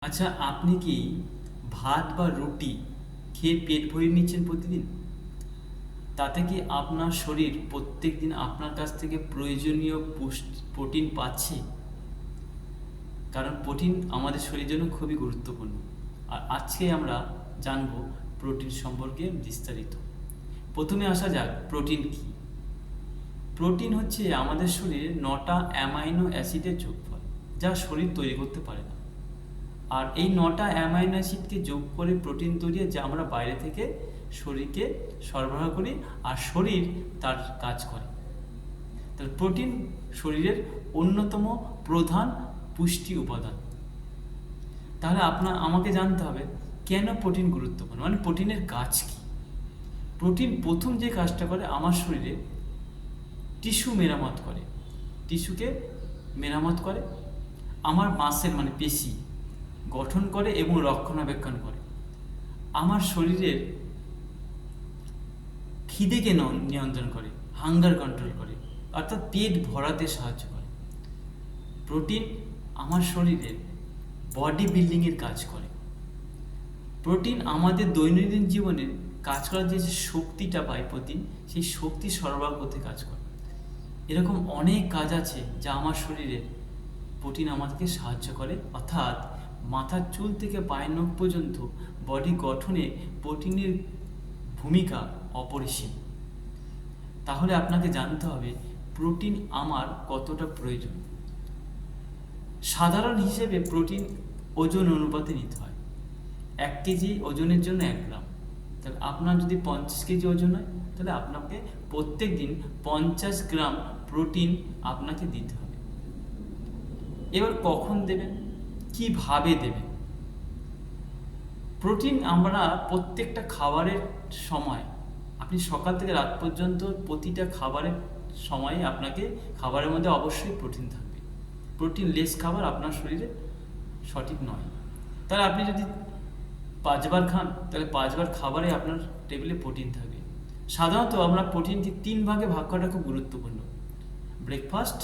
আচ্ছা, আপনি কি ভাত বা রুটি খেয়ে পেট ভরিয়ে নিচ্ছেন প্রতিদিন? তাতে কি আপনার শরীর প্রত্যেকদিন আপনার কাছ থেকে প্রয়োজনীয় প্রোটিন পাচ্ছে? কারণ প্রোটিন আমাদের শরীরের জন্য খুবই গুরুত্বপূর্ণ। আর আজকে আমরা জানব প্রোটিন সম্পর্কে বিস্তারিত। প্রথমে আসা যাক প্রোটিন কী। প্রোটিন হচ্ছে আমাদের শরীরে 9টা অ্যামাইনো অ্যাসিডের যোগফল, যা শরীর তৈরি করতে পারে না। আর এই 9টা অ্যামাইনো অ্যাসিডকে যোগ করে প্রোটিন তৈরি হয়, যা আমরা বাইরে থেকে শরীরকে সরবরাহ করি আর শরীর তার কাজ করে। তাহলে প্রোটিন শরীরের অন্যতম প্রধান পুষ্টি উপাদান। তাহলে আমাকে জানতে হবে কেন প্রোটিন গুরুত্বপূর্ণ, মানে প্রোটিনের কাজ কী। প্রোটিন প্রথম যে কাজটা করে, আমার শরীরে টিস্যু মেরামত করে, টিস্যুকে মেরামত করে, আমার মাসেল মানে পেশি গঠন করে এবং রক্ষণাবেক্ষণ করে, আমার শরীরের খিদেকে নিয়ন্ত্রণ করে, হাঙ্গার কন্ট্রোল করে, অর্থাৎ পেট ভরাতে সাহায্য করে। প্রোটিন আমার শরীরের বডি বিল্ডিংয়ের কাজ করে। প্রোটিন আমাদের দৈনন্দিন জীবনে কাজ করার যে শক্তিটা পায় প্রোটিন, সেই শক্তি সরবরাহ করতে কাজ করে। এরকম অনেক কাজ আছে যা আমার শরীরে প্রোটিন আমাদেরকে সাহায্য করে, অর্থাৎ মাথার চুল থেকে পায়ের নখ পর্যন্ত বডি গঠনে প্রোটিনের ভূমিকা অপরিসীম। তাহলে আপনাকে জানতে হবে প্রোটিন আমার কতটা প্রয়োজন। সাধারণ হিসেবে প্রোটিন ওজন অনুপাতে নিতে হয়। 1 কেজি ওজনের জন্য 1 গ্রাম। তাহলে আপনার যদি 50 কেজি ওজন হয়, তাহলে আপনাকে প্রত্যেক দিন 50 গ্রাম প্রোটিন আপনাকে দিতে হবে। এবার কখন দেবেন, কিভাবে দেবেন? প্রোটিন আমরা প্রত্যেকটা খাবারের সময়, আপনি সকাল থেকে রাত পর্যন্ত প্রতিটা খাবারের সময়ে আপনাকে খাবারের মধ্যে অবশ্যই প্রোটিন থাকবে। প্রোটিন লেস খাবার আপনার শরীরে সঠিক নয়। তাহলে আপনি যদি 5 বার খান, তাহলে 5 বার খাবারে আপনার টেবিলে প্রোটিন থাকবে। সাধারণত আমরা প্রোটিনকে 3 ভাগে ভাগ করাটা খুব গুরুত্বপূর্ণ: ব্রেকফাস্ট,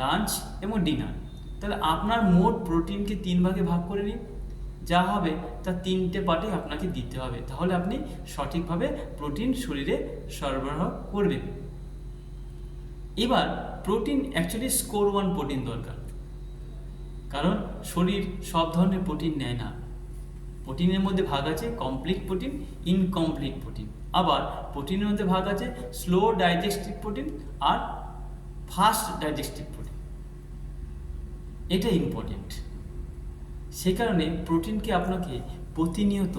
লাঞ্চ এবং ডিনার। তাহলে আপনার মোট প্রোটিনকে 3 ভাগে ভাগ করে নিন, যা হবে তা 3টে পার্টে আপনাকে দিতে হবে। তাহলে আপনি সঠিকভাবে প্রোটিন শরীরে সরবরাহ করবেন। এবার প্রোটিন অ্যাকচুয়ালি স্কোর 1 প্রোটিন দরকার, কারণ শরীর সব ধরনের প্রোটিন নেয় না। প্রোটিনের মধ্যে ভাগ আছে কমপ্লিট প্রোটিন, ইনকমপ্লিট প্রোটিন। আবার প্রোটিনের মধ্যে ভাগ আছে স্লো ডাইজেস্টিভ প্রোটিন আর ফাস্ট ডাইজেস্টিভ প্রোটিন। এটা ইম্পর্টেন্ট। সে কারণে প্রোটিনকে আপনাকে প্রতিনিয়ত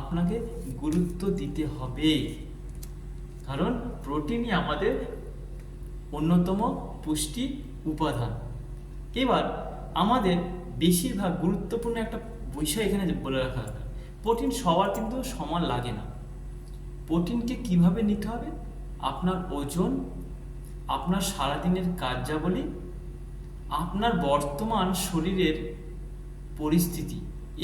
আপনাকে গুরুত্ব দিতে হবে, কারণ প্রোটিনই আমাদের অন্যতম পুষ্টি উপাদান। এবার আমাদের বেশিরভাগ গুরুত্বপূর্ণ একটা বিষয় এখানে বলে রাখা দরকার: প্রোটিন সবার কিন্তু সমান লাগে না। প্রোটিনকে কিভাবে নিতে হবে, আপনার ওজন, আপনার সারাদিনের কার্যাবলী, আপনার বর্তমান শরীরের পরিস্থিতি,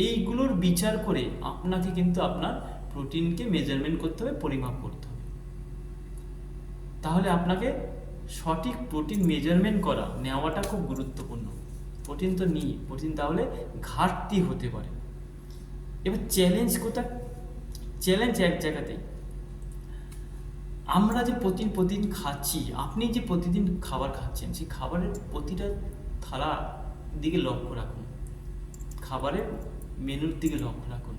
এইগুলোর বিচার করে আপনাকে কিন্তু আপনার প্রোটিনকে মেজারমেন্ট করতে হবে, পরিমাপ করতে হবে। তাহলে আপনাকে সঠিক প্রোটিন মেজারমেন্ট নেওয়াটা খুব গুরুত্বপূর্ণ। প্রোটিন তো নিই, প্রোটিন তাহলে ঘাটতি হতে পারে। এবার চ্যালেঞ্জ কোথায়? চ্যালেঞ্জ এক জায়গাতেই, আমরা যে প্রতিদিন খাচ্ছি, আপনি যে প্রতিদিন খাবার খাচ্ছেন, সেই খাবারের প্রতিটা থালার দিকে লক্ষ্য রাখুন, খাবারের মেনুর দিকে লক্ষ্য রাখুন।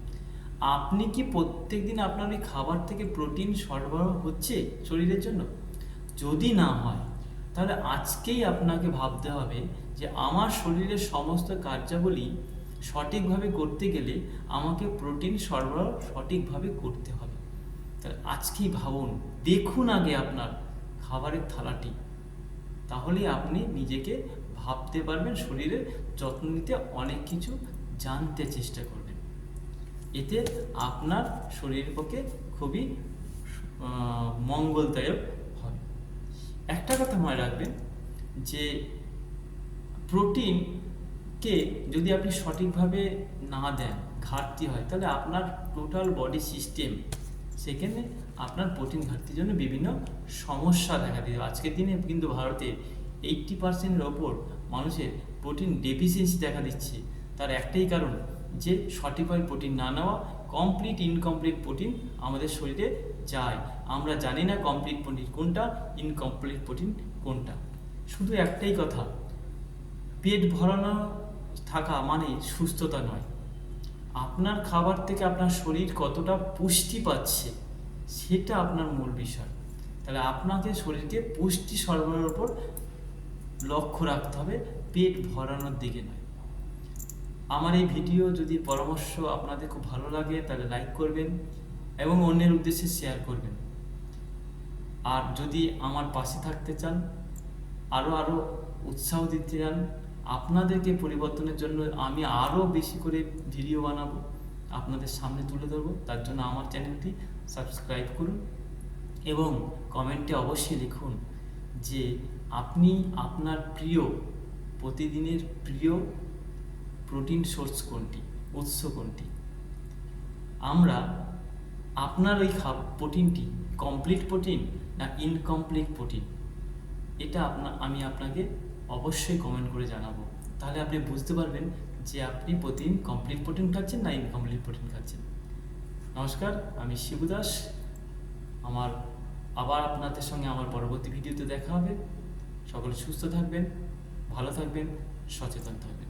আপনি কি প্রত্যেক দিন আপনার ওই খাবার থেকে প্রোটিন সরবরাহ হচ্ছে শরীরের জন্য? যদি না হয়, তাহলে আজকেই আপনাকে ভাবতে হবে যে আমার শরীরের সমস্ত কার্যাবলী সঠিকভাবে করতে গেলে আমাকে প্রোটিন সরবরাহ সঠিকভাবে করতে হবে। তাহলে আজকেই ভাবুন, দেখুন আগে আপনার খাবারের থালাটি, তাহলে আপনি নিজেকে ভাবতে পারবেন, শরীরের যত্ন নিতে অনেক কিছু জানতে চেষ্টা করবেন। এতে আপনার শরীরের পক্ষে খুবই মঙ্গলদায়ক হবে। একটা কথা মনে রাখবেন যে প্রোটিনকে যদি আপনি সঠিকভাবে না দেন, ঘাটতি হয়, তাহলে আপনার টোটাল বডি সিস্টেম, সেখানে আপনার প্রোটিন ঘাটতির জন্য বিভিন্ন সমস্যা দেখা দিবে। আজকের দিনে কিন্তু ভারতে 80%-এর ওপর মানুষের প্রোটিন ডেফিসিয়েন্সি দেখা দিচ্ছে। তার একটাই কারণ যে সঠিকভাবে প্রোটিন না নেওয়া। কমপ্লিট ইনকমপ্লিট প্রোটিন আমাদের শরীরে যায়, আমরা জানি না কমপ্লিট প্রোটিন কোনটা, ইনকমপ্লিট প্রোটিন কোনটা। শুধু একটাই কথা, পেট ভরানো থাকা মানে সুস্থতা নয়। আপনার খাবার থেকে আপনার শরীর কতটা পুষ্টি পাচ্ছে সেটা আপনার মূল বিষয়। তাহলে আপনাকে শরীরকে পুষ্টি সরবরাহের উপর লক্ষ্য রাখতে হবে, পেট ভরানোর দিকে নয়। আমার এই ভিডিও যদি পরামর্শ আপনাদের খুব ভালো লাগে তাহলে লাইক করবেন এবং অন্যের উদ্দেশ্যে শেয়ার করবেন। আর যদি আমার পাশে থাকতে চান, আরও উৎসাহ দিতে চান, আপনাদেরকে পরিবর্তনের জন্য আমি আরও বেশি করে ভিডিও বানাবো, আপনাদের সামনে তুলে ধরবো, তার জন্য আমার চ্যানেলটি সাবস্ক্রাইব করুন এবং কমেন্টে অবশ্যই লিখুন যে আপনি আপনার প্রিয় প্রতিদিনের প্রিয় প্রোটিন সোর্স কোনটি, উৎস কোনটি। আমরা আপনার ওই প্রোটিনটি কমপ্লিট প্রোটিন না ইনকমপ্লিট প্রোটিন, এটা আমি আপনাকে অবশ্যই কমেন্ট করে জানাবো। তাহলে আপনি বুঝতে পারবেন যে আপনি প্রতিদিন কমপ্লিট প্রোটিন খাচ্ছেন না ইনকমপ্লিট প্রোটিন খাচ্ছেন। নমস্কার, আমি শিবু দাস। আবার আপনাদের সঙ্গে আমার পরবর্তী ভিডিওতে দেখা হবে। সকলে সুস্থ থাকবেন, ভালো থাকবেন, সচেতন থাকবেন।